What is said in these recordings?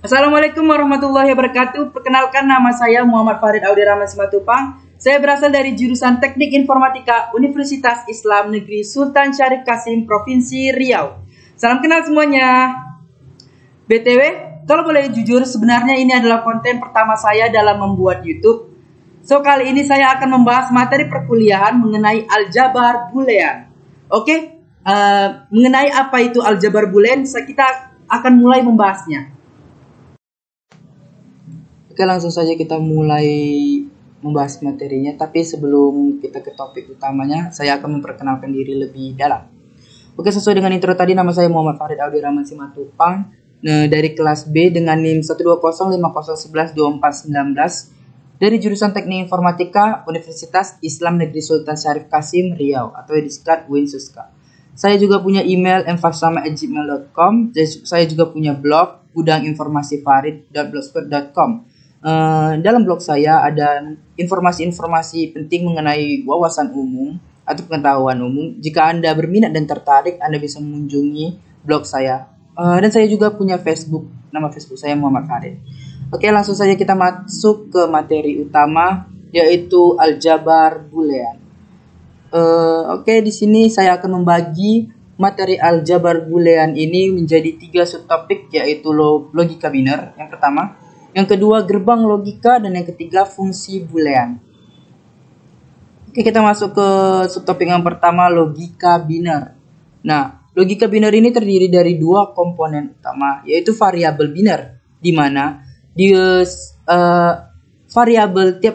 Assalamualaikum warahmatullahi wabarakatuh. Perkenalkan, nama saya Muhammad Farid Audirahman Simatupang. Saya berasal dari jurusan Teknik Informatika Universitas Islam Negeri Sultan Syarif Kasim, Provinsi Riau. Salam kenal semuanya. BTW, kalau boleh jujur, sebenarnya ini adalah konten pertama saya dalam membuat YouTube. So, kali ini saya akan membahas materi perkuliahan mengenai aljabar boolean. Oke, mengenai apa itu aljabar boolean, kita akan mulai membahasnya. Oke, langsung saja kita mulai membahas materinya. Tapi sebelum kita ke topik utamanya, saya akan memperkenalkan diri lebih dalam. Oke, sesuai dengan intro tadi, nama saya Muhammad Farid Audirahman Simatupang, dari kelas B dengan NIM 12050112419 dari jurusan Teknik Informatika Universitas Islam Negeri Sultan Syarif Kasim, Riau, atau disingkat Winsuska. Saya juga punya email enfasama@gmail.com. Saya juga punya blog gudanginformasifarid.blogspot.com. Dalam blog saya ada informasi-informasi penting mengenai wawasan umum atau pengetahuan umum. Jika Anda berminat dan tertarik, Anda bisa mengunjungi blog saya. Dan saya juga punya Facebook, nama Facebook saya Muhammad Farid. Oke, langsung saja kita masuk ke materi utama, yaitu aljabar boolean. Oke, di sini saya akan membagi materi aljabar boolean ini menjadi 3 subtopik, yaitu logika biner yang pertama, yang kedua gerbang logika, dan yang ketiga fungsi boolean. Oke, kita masuk ke subtopik yang pertama, logika biner. Nah, logika biner ini terdiri dari 2 komponen utama, yaitu variabel biner, di mana tiap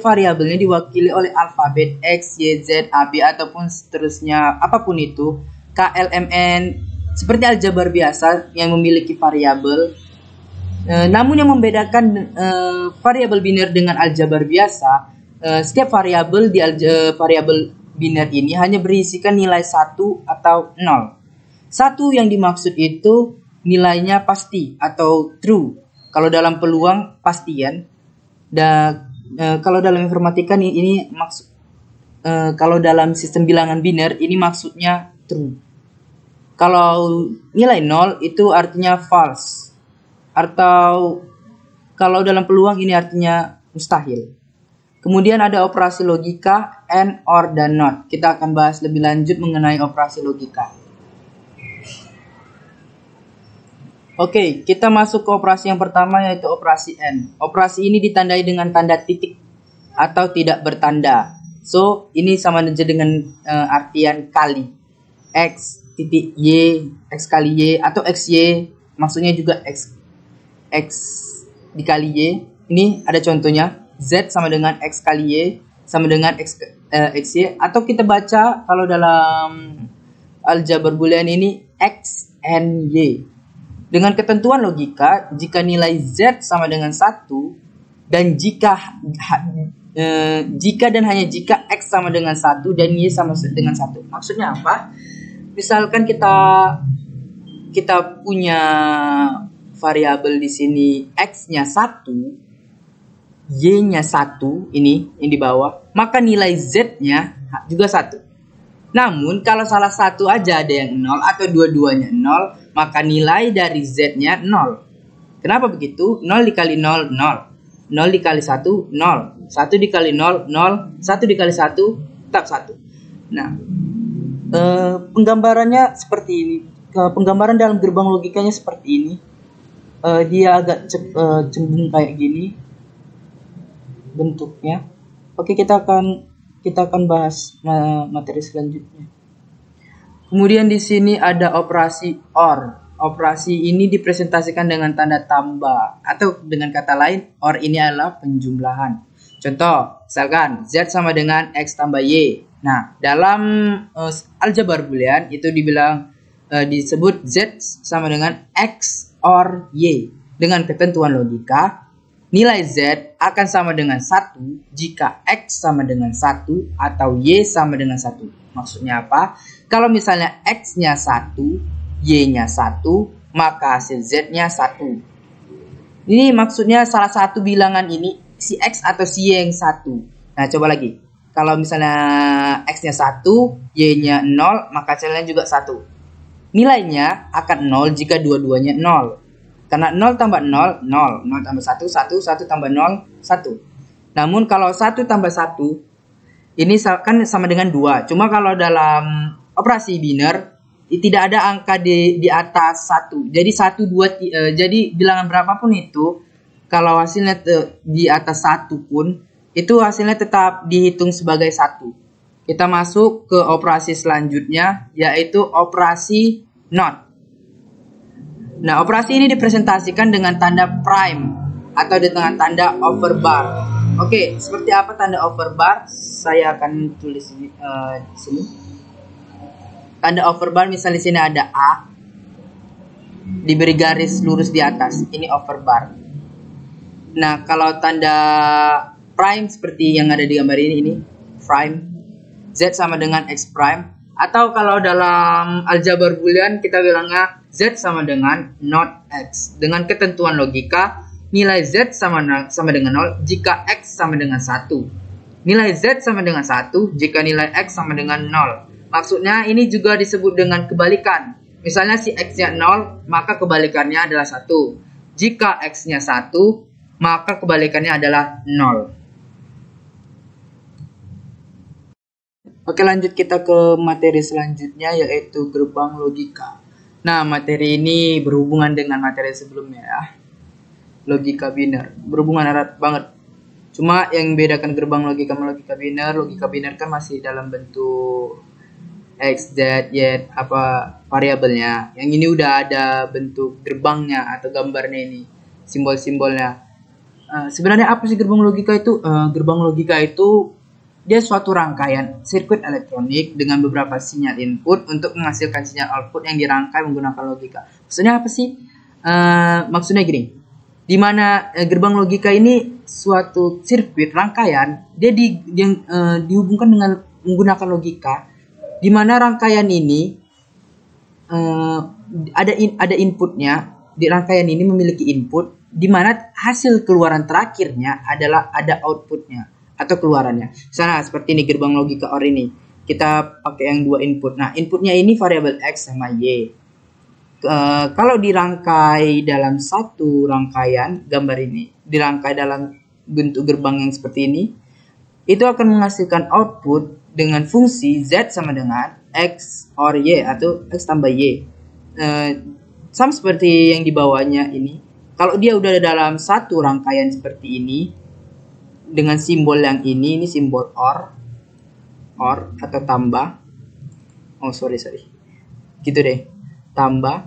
variabelnya diwakili oleh alfabet X, Y, Z, AB, ataupun seterusnya, apapun itu, KLMN, seperti aljabar biasa yang memiliki variabel. Namun yang membedakan variabel biner dengan aljabar biasa, setiap variabel di variabel biner ini hanya berisikan nilai 1 atau 0. 1 yang dimaksud itu nilainya pasti atau true. Kalau dalam peluang pastian. Dan kalau dalam informatika ini maksud kalau dalam sistem bilangan biner ini maksudnya true. Kalau nilai 0 itu artinya false. Atau kalau dalam peluang ini artinya mustahil. Kemudian ada operasi logika and, or, dan not. Kita akan bahas lebih lanjut mengenai operasi logika. Oke, kita masuk ke operasi yang pertama, yaitu operasi and. Operasi ini ditandai dengan tanda titik atau tidak bertanda. So, ini sama saja dengan artian kali. X titik Y, X kali Y, atau XY, maksudnya juga X dikali Y. Ini ada contohnya, Z sama dengan X kali Y sama dengan XY. Atau kita baca kalau dalam aljabar boolean ini X and Y. Dengan ketentuan logika, jika nilai Z sama dengan 1 dan jika dan hanya jika X sama dengan 1 dan Y sama dengan 1. Maksudnya apa? Misalkan kita punya variabel di sini X-nya 1, Y-nya 1, ini yang di bawah, maka nilai Z-nya juga 1. Namun kalau salah satu aja ada yang 0 atau dua-duanya 0, maka nilai dari Z-nya 0. Kenapa begitu? 0 dikali 0, 0. 0 dikali 1, 0. 1 dikali 0, 0. 1 dikali 1, tetap 1. Nah, penggambarannya seperti ini. Penggambaran dalam gerbang logikanya seperti ini. Dia agak cembung kayak gini bentuknya. Oke, kita akan bahas materi selanjutnya. Kemudian di sini ada operasi OR. Operasi ini dipresentasikan dengan tanda tambah, atau dengan kata lain, OR ini adalah penjumlahan. Contoh, misalkan Z sama dengan X tambah Y. Nah, dalam aljabar boolean itu disebut Z sama dengan X or Y. Dengan ketentuan logika, nilai Z akan sama dengan 1 jika X sama dengan 1 atau Y sama dengan 1. Maksudnya apa? Kalau misalnya X-nya 1, Y-nya 1, maka hasil Z-nya 1. Ini maksudnya salah satu bilangan ini, si X atau si Y yang 1. Nah, coba lagi. Kalau misalnya X-nya 1, Y-nya 0, maka hasilnya juga 1. Nilainya akan 0 jika dua-duanya 0. Karena 0 tambah 0, 0. 0 tambah 1, 1. 1 tambah 0, 1. Namun kalau 1 tambah 1, ini kan sama dengan 2. Cuma kalau dalam operasi biner, tidak ada angka di atas 1. Jadi 1, 2, jadi bilangan berapapun itu, kalau hasilnya di atas 1 pun, itu hasilnya tetap dihitung sebagai 1. Kita masuk ke operasi selanjutnya, yaitu operasi NOT. Nah, operasi ini dipresentasikan dengan tanda prime atau dengan tanda overbar. Oke, seperti apa tanda overbar? Saya akan tulis di sini. Tanda overbar misalnya di sini ada A, diberi garis lurus di atas. Ini overbar. Nah, kalau tanda prime seperti yang ada di gambar ini prime, Z sama dengan X prime. Atau kalau dalam aljabar boolean kita bilangnya Z sama dengan not X. Dengan ketentuan logika, nilai Z sama dengan 0 jika X sama dengan 1. Nilai Z sama dengan 1 jika nilai X sama dengan 0. Maksudnya ini juga disebut dengan kebalikan. Misalnya si X-nya 0, maka kebalikannya adalah 1. Jika X-nya 1, maka kebalikannya adalah 0. Oke, lanjut kita ke materi selanjutnya, yaitu gerbang logika. Nah, materi ini berhubungan dengan materi sebelumnya ya. Logika biner. Berhubungan erat banget. Cuma yang membedakan gerbang logika sama logika biner kan masih dalam bentuk X, Z, Y, variabelnya. Yang ini udah ada bentuk gerbangnya atau gambarnya ini. Simbol-simbolnya. Sebenarnya apa sih gerbang logika itu? Gerbang logika itu dia suatu rangkaian sirkuit elektronik dengan beberapa sinyal input untuk menghasilkan sinyal output yang dirangkai menggunakan logika. Maksudnya apa sih? Maksudnya gini, di mana gerbang logika ini suatu sirkuit rangkaian, dia dihubungkan dengan menggunakan logika, di mana rangkaian ini ada inputnya, di rangkaian ini memiliki input, di mana hasil keluaran terakhirnya adalah ada outputnya atau keluarannya. Misalnya seperti ini gerbang logika OR ini. Kita pakai yang dua input. Nah, inputnya ini variabel X sama Y. Kalau dirangkai dalam satu rangkaian gambar ini, dirangkai dalam bentuk gerbang yang seperti ini, itu akan menghasilkan output dengan fungsi Z sama dengan X OR Y atau X tambah Y. Sama seperti yang di bawahnya ini. Kalau dia udah dalam satu rangkaian seperti ini, dengan simbol yang ini simbol OR atau tambah. Oh sorry gitu deh, tambah,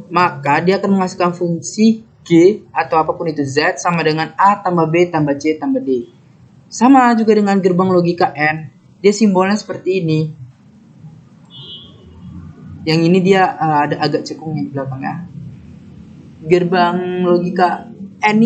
maka dia akan menghasilkan fungsi G atau apapun itu Z sama dengan A tambah B tambah C tambah D. Sama juga dengan gerbang logika N, dia simbolnya seperti ini. Yang ini dia ada agak cekungnya di belakangnya. Gerbang logika N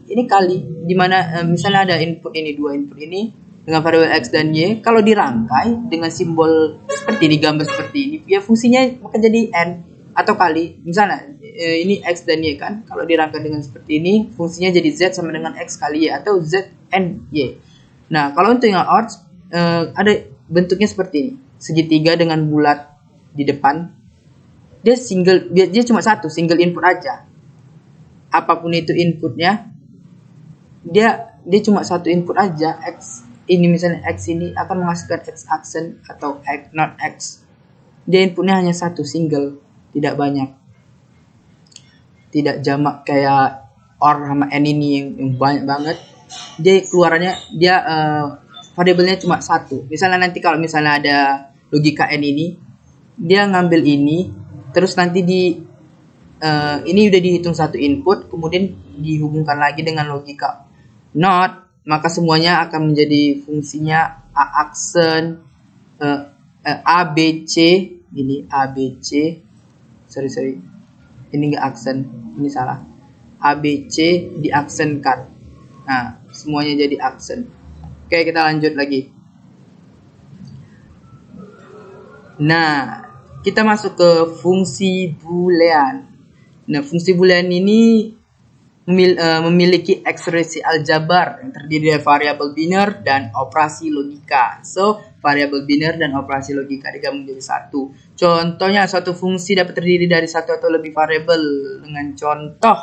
ini kali, dimana misalnya ada input ini, dua input ini dengan variabel X dan Y. Kalau dirangkai dengan simbol seperti di gambar seperti ini, ya fungsinya maka jadi N atau kali. Misalnya ini X dan Y kan, kalau dirangkai dengan seperti ini, fungsinya jadi Z sama dengan X kali Y atau Z N Y. Nah, kalau untuk yang OR ada bentuknya seperti ini, segitiga dengan bulat di depan. Dia cuma satu, single input aja. Apapun itu inputnya, dia cuma satu input aja. X ini misalnya X ini akan menghasilkan X aksen atau X not X. Dia inputnya hanya satu, single, tidak banyak, tidak jamak kayak OR sama N ini yang banyak banget. Dia keluarannya variabelnya cuma satu. Misalnya nanti kalau misalnya ada logika N ini, dia ngambil ini, terus nanti ini udah dihitung satu input, kemudian dihubungkan lagi dengan logika not, maka semuanya akan menjadi fungsinya A aksen, A B C, ini A B C, sorry, ini nggak aksen, ini salah, A B C diaksenkan. Nah, semuanya jadi aksen. Oke, kita lanjut lagi. Nah, kita masuk ke fungsi boolean. Nah, fungsi boolean ini memiliki ekspresi aljabar yang terdiri dari variabel biner dan operasi logika. So, variabel biner dan operasi logika digabung menjadi satu. Contohnya, suatu fungsi dapat terdiri dari satu atau lebih variabel dengan contoh.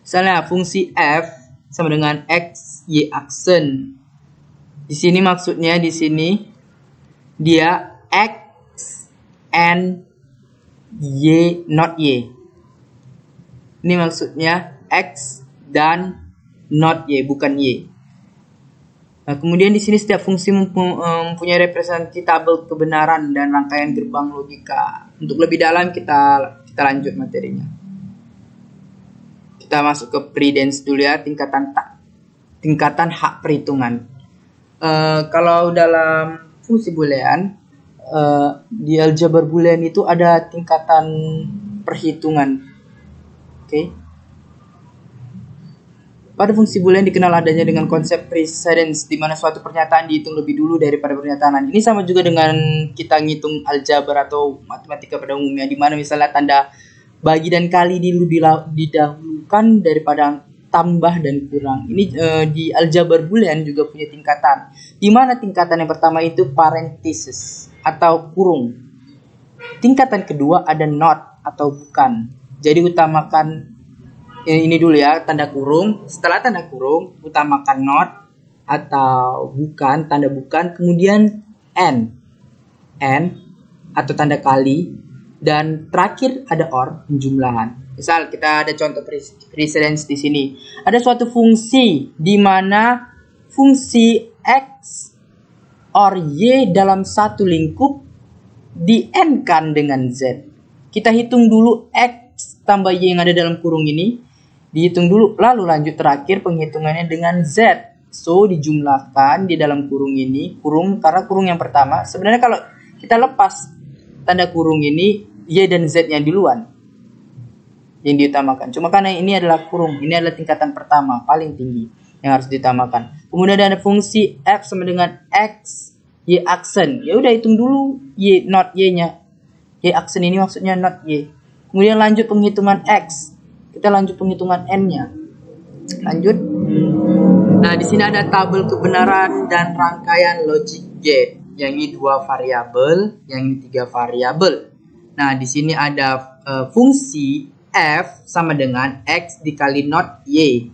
Misalnya, fungsi f sama dengan x, y aksen. Di sini maksudnya di sini dia x and y not y. Ini maksudnya x dan not y, bukan y. Nah, kemudian di sini setiap fungsi mempunyai representasi tabel kebenaran dan rangkaian gerbang logika. Untuk lebih dalam kita lanjut materinya. Kita masuk ke predence dulu ya, tingkatan hak perhitungan. Kalau dalam fungsi boolean, di aljabar boolean itu ada tingkatan perhitungan. Oke. Pada fungsi boolean dikenal adanya dengan konsep precedence, di mana suatu pernyataan dihitung lebih dulu daripada pernyataan. Ini sama juga dengan kita ngitung aljabar atau matematika pada umumnya, di mana misalnya tanda bagi dan kali didahulukan daripada tambah dan kurang. Ini di aljabar boolean juga punya tingkatan, di mana tingkatan yang pertama itu parenthesis atau kurung. Tingkatan kedua ada not atau bukan. Jadi utamakan ini dulu ya, tanda kurung. Setelah tanda kurung, utamakan not atau bukan, tanda bukan. Kemudian n atau tanda kali. Dan terakhir ada or, penjumlahan. Misal kita ada contoh precedence di sini. Ada suatu fungsi di mana fungsi x or y dalam satu lingkup di n-kan dengan z. Kita hitung dulu x tambah y yang ada dalam kurung ini, dihitung dulu, lalu lanjut terakhir penghitungannya dengan z. So, dijumlahkan di dalam kurung ini, karena kurung yang pertama, sebenarnya kalau kita lepas tanda kurung ini, y dan z-nya duluan yang diutamakan. Cuma karena ini adalah kurung, ini adalah tingkatan pertama, paling tinggi yang harus diutamakan. Kemudian ada fungsi f sama dengan x, y aksen. Ya udah hitung dulu y not y-nya. Y aksen ini maksudnya not y. Kemudian lanjut penghitungan x. Kita lanjut penghitungan n-nya. Lanjut. Nah, di sini ada tabel kebenaran dan rangkaian logic gate. Yang ini 2 variabel, yang ini 3 variabel. Nah, di sini ada fungsi f sama dengan x dikali not y.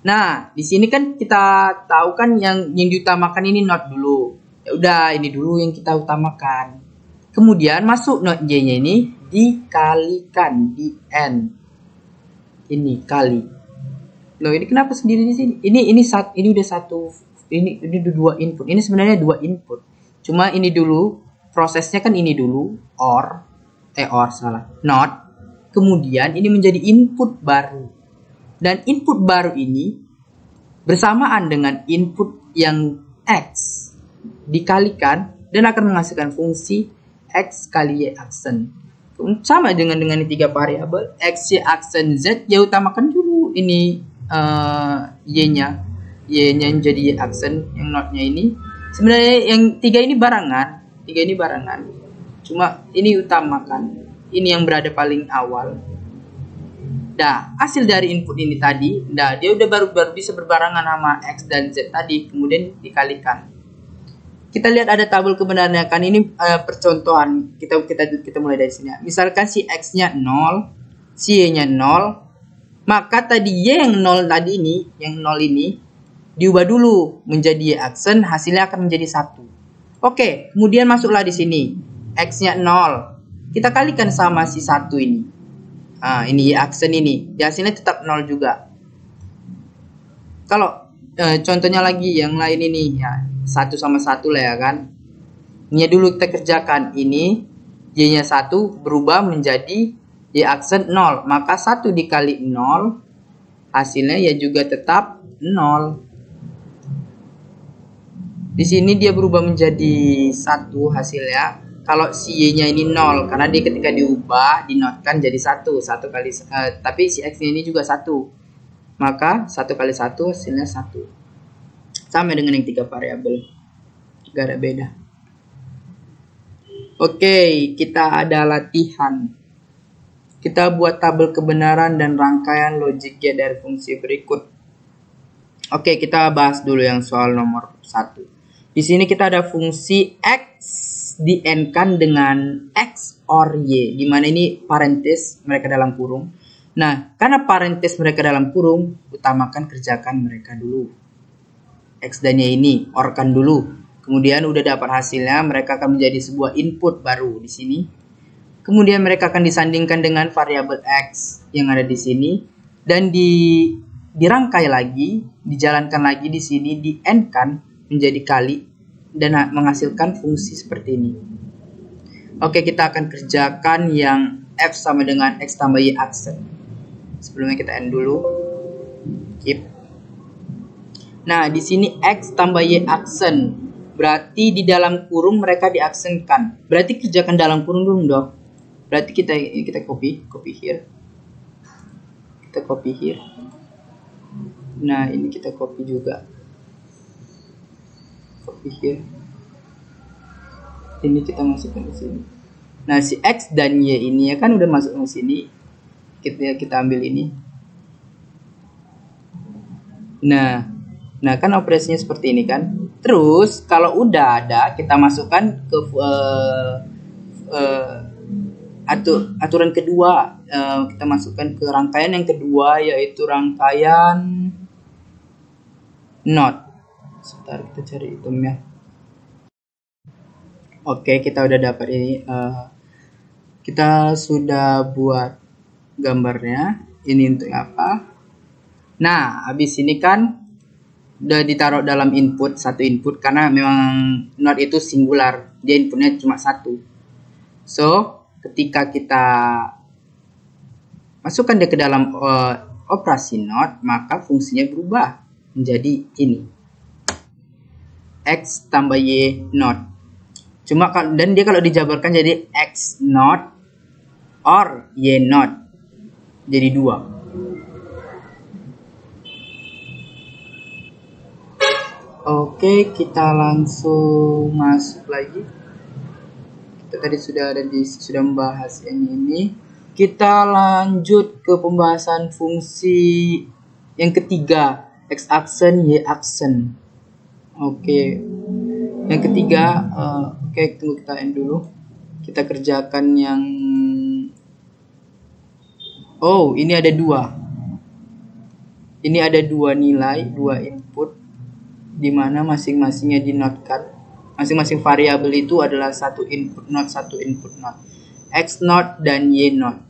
Nah, di sini kan kita tahu kan yang diutamakan ini not dulu. Ya udah, ini dulu yang kita utamakan. Kemudian masuk not y-nya ini dikalikan di n. Ini kali. Loh, ini kenapa sendiri di sini? Ini udah satu. Ini dua input. Ini sebenarnya 2 input. Cuma ini dulu prosesnya kan ini dulu not. Kemudian ini menjadi input baru. Dan input baru ini bersamaan dengan input yang x dikalikan dan akan menghasilkan fungsi x kali y aksen. Sama dengan 3 variabel x, y aksen, z. Ya utamakan dulu ini y-nya jadi y aksen, yang not-nya ini. Sebenarnya yang 3 ini barangan. Cuma ini utamakan. Ini yang berada paling awal. Nah, hasil dari input ini tadi, dia udah baru bisa berbarengan sama x dan z tadi, kemudian dikalikan. Kita lihat ada tabel kebenarannya kan, ini percontohan. Kita mulai dari sini. Misalkan si x-nya 0, si y-nya 0, maka tadi y yang 0 tadi ini, yang 0 ini diubah dulu menjadi y aksen, hasilnya akan menjadi 1. Oke, kemudian masuklah di sini. X-nya 0. Kita kalikan sama si 1 ini. Nah, ini y aksen ini. Di hasilnya tetap 0 juga. Kalau contohnya lagi yang lain ini ya, 1 sama 1 lah ya kan. Ini dulu kita kerjakan. Ini y-nya 1 berubah menjadi y aksen 0. Maka 1 dikali 0 hasilnya ya juga tetap 0. Di sini dia berubah menjadi 1 hasilnya. Kalau si y-nya ini 0 karena dia ketika diubah dinotkan jadi 1 kali tapi si x-nya ini juga 1. Maka 1 kali 1 hasilnya 1. Sama dengan yang 3 variabel. Gak ada beda. Oke, kita ada latihan. Kita buat tabel kebenaran dan rangkaian logiknya dari fungsi berikut. Oke, kita bahas dulu yang soal nomor 1. Di sini kita ada fungsi x di n-kan dengan x or y, di mana ini parentis mereka dalam kurung. Nah, karena parentis mereka dalam kurung, utamakan kerjakan mereka dulu. X dan y ini orkan dulu. Kemudian udah dapat hasilnya, mereka akan menjadi sebuah input baru di sini. Kemudian mereka akan disandingkan dengan variabel x yang ada di sini dan dirangkai lagi, dijalankan lagi di sini, di n-kan menjadi kali dan menghasilkan fungsi seperti ini. Oke, kita akan kerjakan yang f sama dengan x tambah y aksen. Sebelumnya kita n dulu. Keep. Nah, di sini x tambah y aksen. Berarti di dalam kurung mereka diaksenkan. Berarti kerjakan dalam kurung dulu dong. Berarti kita copy here. Kita copy here. Nah, ini kita copy juga. Copy here. Ini kita masukkan ke sini. Nah, si x dan y ini ya kan udah masuk ke sini. Kita ambil ini. Nah kan operasinya seperti ini kan. Terus kalau udah ada, kita masukkan ke aturan kedua. Kita masukkan ke rangkaian yang kedua, yaitu rangkaian not. Sebentar, kita cari itemnya. Oke, kita udah dapat ini. Kita sudah buat gambarnya. Ini untuk apa? Nah, habis ini kan udah ditaruh dalam input, satu input, karena memang not itu singular, dia inputnya cuma satu. So, ketika kita masukkan dia ke dalam operasi not, maka fungsinya berubah menjadi ini, x tambah y not. Cuma dan dia kalau dijabarkan jadi x not or y not, jadi 2. Oke, kita langsung masuk lagi. Kita tadi sudah membahas ini. Kita lanjut ke pembahasan fungsi yang ketiga, x aksen, y aksen. Oke. Yang ketiga, tunggu kita end dulu. Kita kerjakan yang ini ada 2. Ini ada 2 nilai, 2 input, di mana masing-masingnya dinotkan. Masing-masing variabel itu adalah satu input not, x not dan y not.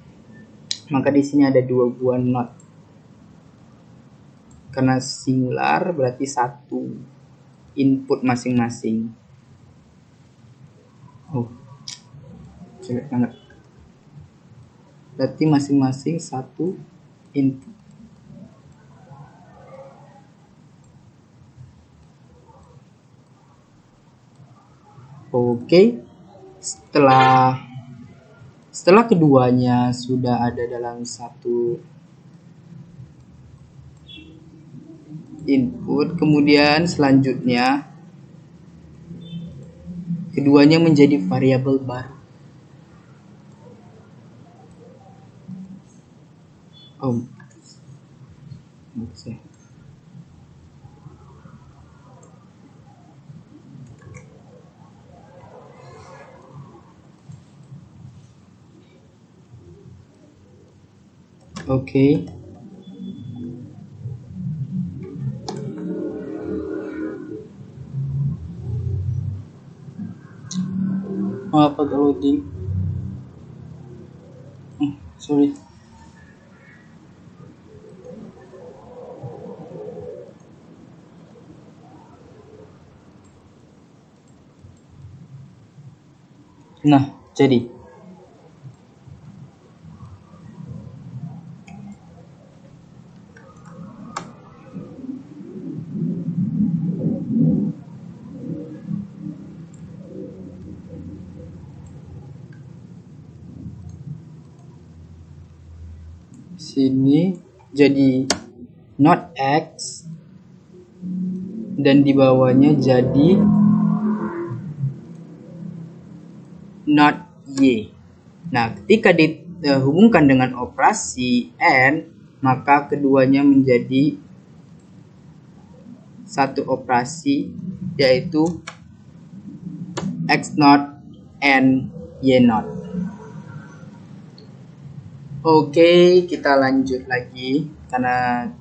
Maka di sini ada 2 buah not. Karena singular berarti satu input masing-masing. Jelek banget. Berarti masing-masing satu input. Oke, setelah keduanya sudah ada dalam satu input, kemudian selanjutnya keduanya menjadi variabel baru. Oke. Apa loading? Sorry. Nah, jadi sini jadi not x dan di bawahnya jadi not y. Nah, ketika hubungkan dengan operasi n, maka keduanya menjadi satu operasi, yaitu x0 and y0. Oke, kita lanjut lagi karena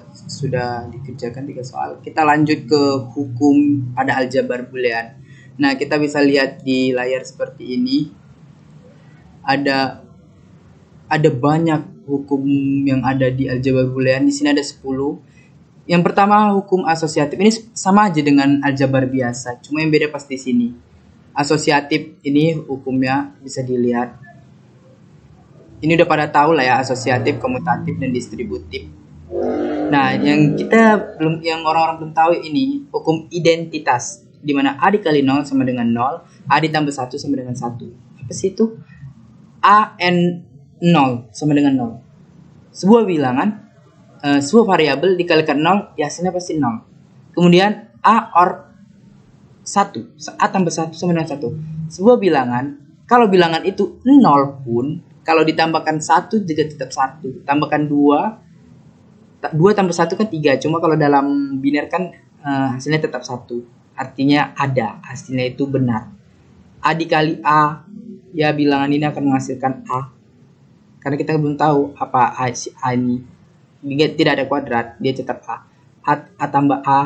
sudah dikerjakan 3 soal. Kita lanjut ke hukum pada aljabar boolean. Nah, kita bisa lihat di layar seperti ini. Ada banyak hukum yang ada di aljabar boolean. Di sini ada 10. Yang pertama hukum asosiatif. Ini sama aja dengan aljabar biasa, cuma yang beda pasti di sini. Asosiatif ini hukumnya bisa dilihat. Ini udah pada tahu lah ya, asosiatif, komutatif, dan distributif. Nah, yang orang-orang belum tahu ini hukum identitas, di mana A dikali 0 sama dengan 0, A ditambah 1 sama dengan 1. Apa sih itu? A n 0 sama dengan 0. Sebuah bilangan, sebuah variabel dikalikan 0, ya hasilnya pasti 0. Kemudian A or 1, A tambah 1 sama dengan 1. Sebuah bilangan, kalau bilangan itu 0 pun, kalau ditambahkan 1 juga tetap 1. Tambahkan 2 tambah 1 kan 3. Cuma kalau dalam biner kan hasilnya tetap 1. Artinya ada. Hasilnya itu benar. A dikali A. Ya bilangan ini akan menghasilkan A. Karena kita belum tahu apa A ini. Tidak ada kuadrat. Dia tetap A. A tambah A.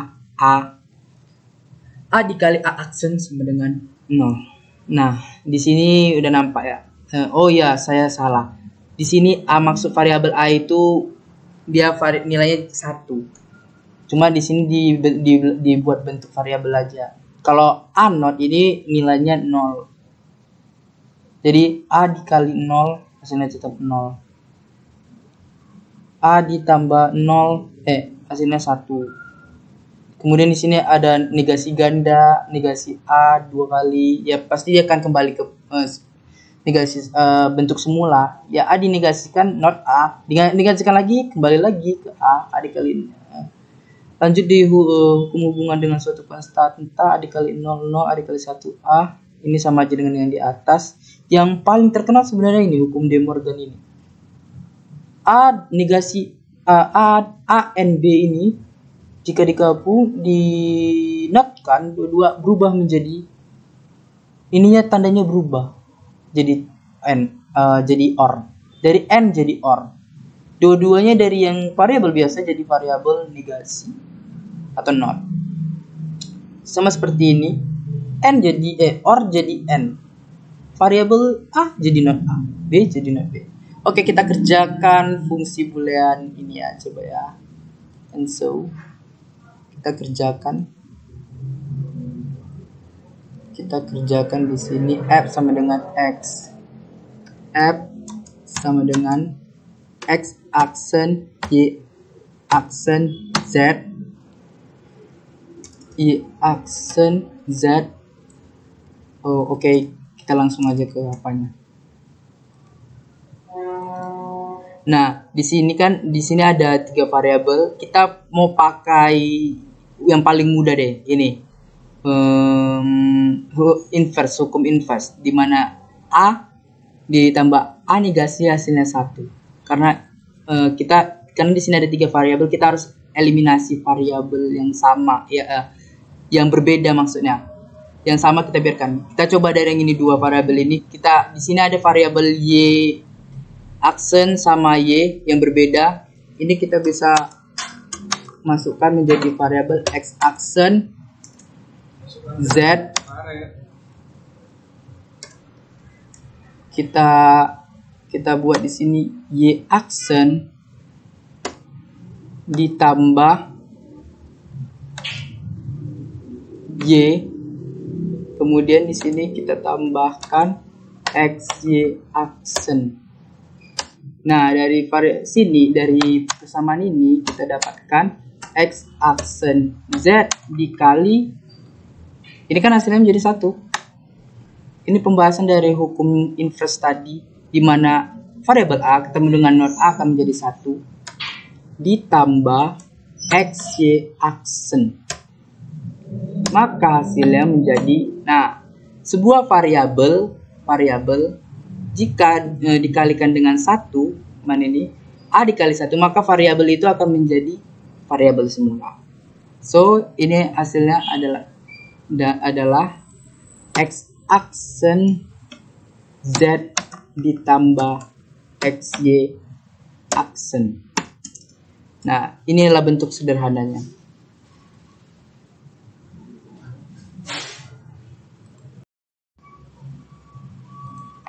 A dikali A aksen sama dengan 0. Nah, di sini udah nampak ya. Oh ya, saya salah. Di sini A maksud variabel A itu dia nilainya 1. Cuma di sini dibuat bentuk variabel aja. Kalau A0 ini nilainya 0. Jadi A dikali 0 hasilnya tetap 0. A ditambah 0 hasilnya 1. Kemudian di sini ada negasi ganda, negasi A 2 kali. Ya pasti dia akan kembali ke negasi bentuk semula. Ya A dinegasikan not A, dinegasikan lagi kembali lagi ke A dikali. Lanjut di hukum hubungan dengan suatu konstanta, A dikali 0 A dikali 1A. Ini sama aja dengan yang di atas. Yang paling terkenal sebenarnya ini hukum De Morgan ini. A negasi A n B ini jika digabung dinotkan dua berubah menjadi, ininya tandanya berubah jadi n, jadi or, dari n jadi or. Dua-duanya dari yang variabel biasa jadi variabel negasi atau not. Sama seperti ini, n jadi or jadi n, variabel A jadi not A, B jadi not B. Oke, kita kerjakan fungsi boolean ini ya, coba ya. And so kita kerjakan di sini f sama dengan x. F sama dengan x aksen y aksen z, y aksen z. Oh, oke. Kita langsung aja ke apanya. Nah, di sini ada 3 variabel. Kita mau pakai yang paling mudah deh, ini. Hukum inverse, di mana A ditambah A negasi hasilnya 1. Karena karena di sini ada 3 variabel, kita harus eliminasi variabel yang sama ya, yang berbeda maksudnya. Yang sama kita biarkan. Kita coba dari yang ini 2 variabel ini. Di sini ada variabel y aksen sama y yang berbeda. Ini kita bisa masukkan menjadi variabel x aksen z. Kita buat di sini y aksen ditambah y, kemudian di sini kita tambahkan xy aksen. Nah, dari persamaan ini kita dapatkan x aksen z dikali, ini kan hasilnya menjadi 1. Ini pembahasan dari hukum inverse tadi, di mana variabel A ketemu dengan not A akan menjadi 1 ditambah xy aksen. Maka hasilnya menjadi, nah, sebuah variabel jika dikalikan dengan 1, mana ini? A dikali 1, maka variabel itu akan menjadi variabel semula. So, ini hasilnya adalah X aksen Z ditambah XY aksen. Nah, inilah bentuk sederhananya.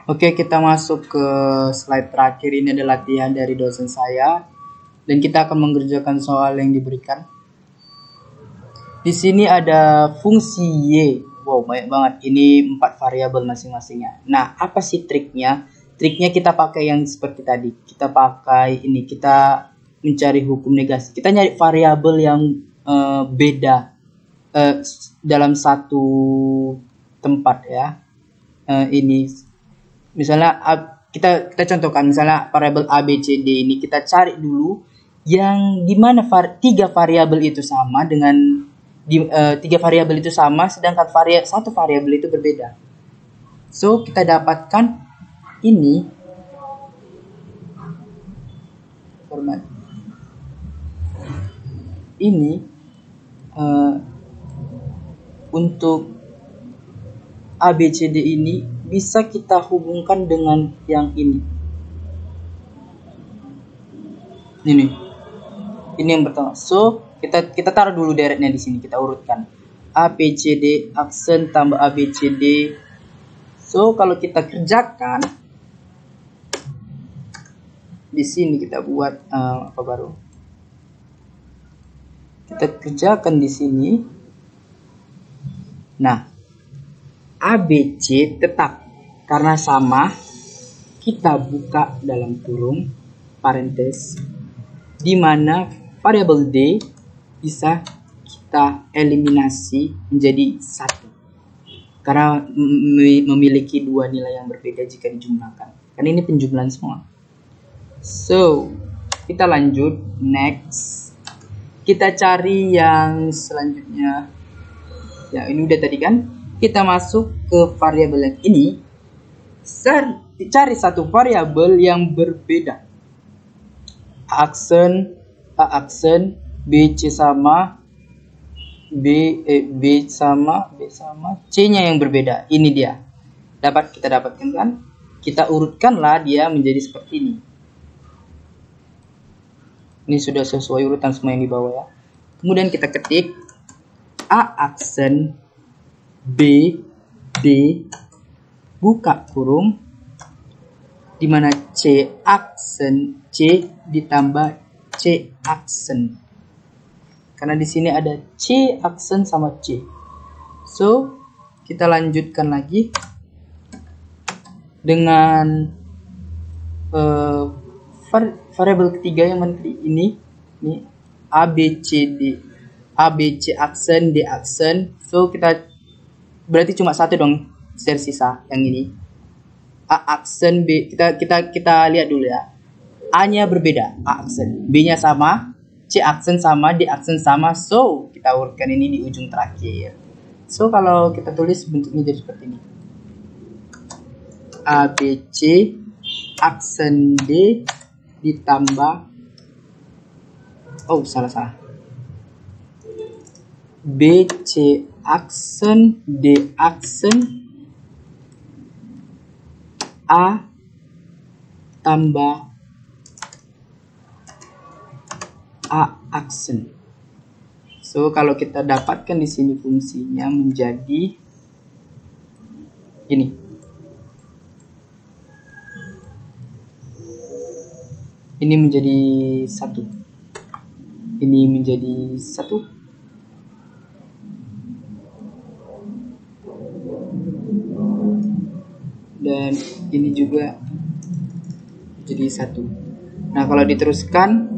Oke, kita masuk ke slide terakhir. Ini adalah latihan dari dosen saya. Dan kita akan mengerjakan soal yang diberikan. Di sini ada fungsi Y. Wow, banyak banget. Ini 4 variabel masing-masingnya. Nah, apa sih triknya? Triknya kita pakai yang seperti tadi. Kita pakai ini. Kita mencari hukum negasi. Kita nyari variabel yang beda dalam satu tempat ya. Ini misalnya kita contohkan, misalnya variabel A, B, C, D ini kita cari dulu yang dimana 3 variabel itu sama dengan 3 variabel itu sama, sedangkan satu variabel itu berbeda. So kita dapatkan ini format ini untuk A, B, C, D ini bisa kita hubungkan dengan yang ini. Ini yang pertama. So, kita taruh dulu deretnya di sini, kita urutkan. A, B, C, D, aksen tambah A, B, C, D. So, kalau kita kerjakan di sini kita buat apa baru? Kita kerjakan di sini. Nah, A, B, C tetap karena sama, kita buka dalam kurung parentes, di mana variabel D bisa kita eliminasi menjadi 1 karena memiliki 2 nilai yang berbeda jika dijumlahkan. Karena ini penjumlahan semua. So, kita lanjut next. Kita cari yang selanjutnya. Ya, ini udah tadi kan. Kita masuk ke variabel yang ini. Cari satu variabel yang berbeda. A aksen, B, C sama, B sama, C-nya yang berbeda. Ini dia. Kita dapatkan kan? Kita urutkanlah dia menjadi seperti ini. Ini sudah sesuai urutan semua yang di bawah ya. Kemudian kita ketik A aksen B, D, buka kurung, di mana C aksen, C ditambah C aksen. Karena di sini ada C aksen sama C. So, kita lanjutkan lagi dengan variabel ketiga yang menteri ini A, B, C, D. A, B, C aksen, D aksen. So, kita berarti cuma 1 dong tersisa yang ini. A aksen, B kita lihat dulu ya. A-nya berbeda, A aksen. B-nya sama, C aksen sama, D aksen sama. So, kita urutkan ini di ujung terakhir. So, kalau kita tulis bentuknya jadi seperti ini. A, B, C aksen D ditambah salah. B, C aksen, D aksen, A tambah A aksen. So, kalau kita dapatkan di sini fungsinya menjadi ini. Ini menjadi 1. Ini menjadi 1. Dan ini juga jadi 1. Nah, kalau diteruskan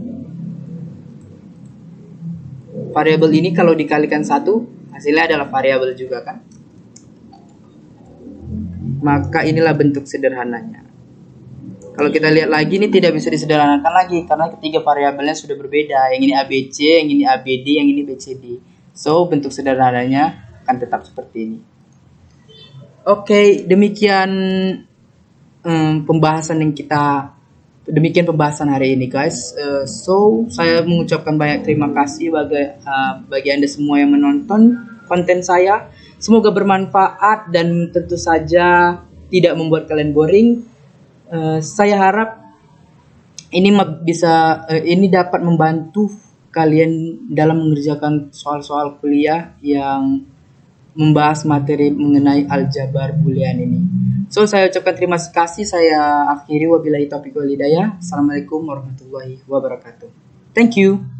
variabel ini kalau dikalikan 1 hasilnya adalah variabel juga kan. Maka inilah bentuk sederhananya. Kalau kita lihat lagi ini tidak bisa disederhanakan lagi karena ketiga variabelnya sudah berbeda. Yang ini ABC, yang ini ABD, yang ini BCD. So, bentuk sederhananya akan tetap seperti ini. Oke, demikian pembahasan yang kita demikian pembahasan hari ini guys. So saya mengucapkan banyak terima kasih bagi Anda semua yang menonton konten saya. Semoga bermanfaat dan tentu saja tidak membuat kalian boring. Saya harap ini dapat membantu kalian dalam mengerjakan soal-soal kuliah yang membahas materi mengenai aljabar boolean ini. So saya ucapkan terima kasih, saya akhiri wabillahi taufiq wal hidayah. Assalamualaikum warahmatullahi wabarakatuh. Thank you.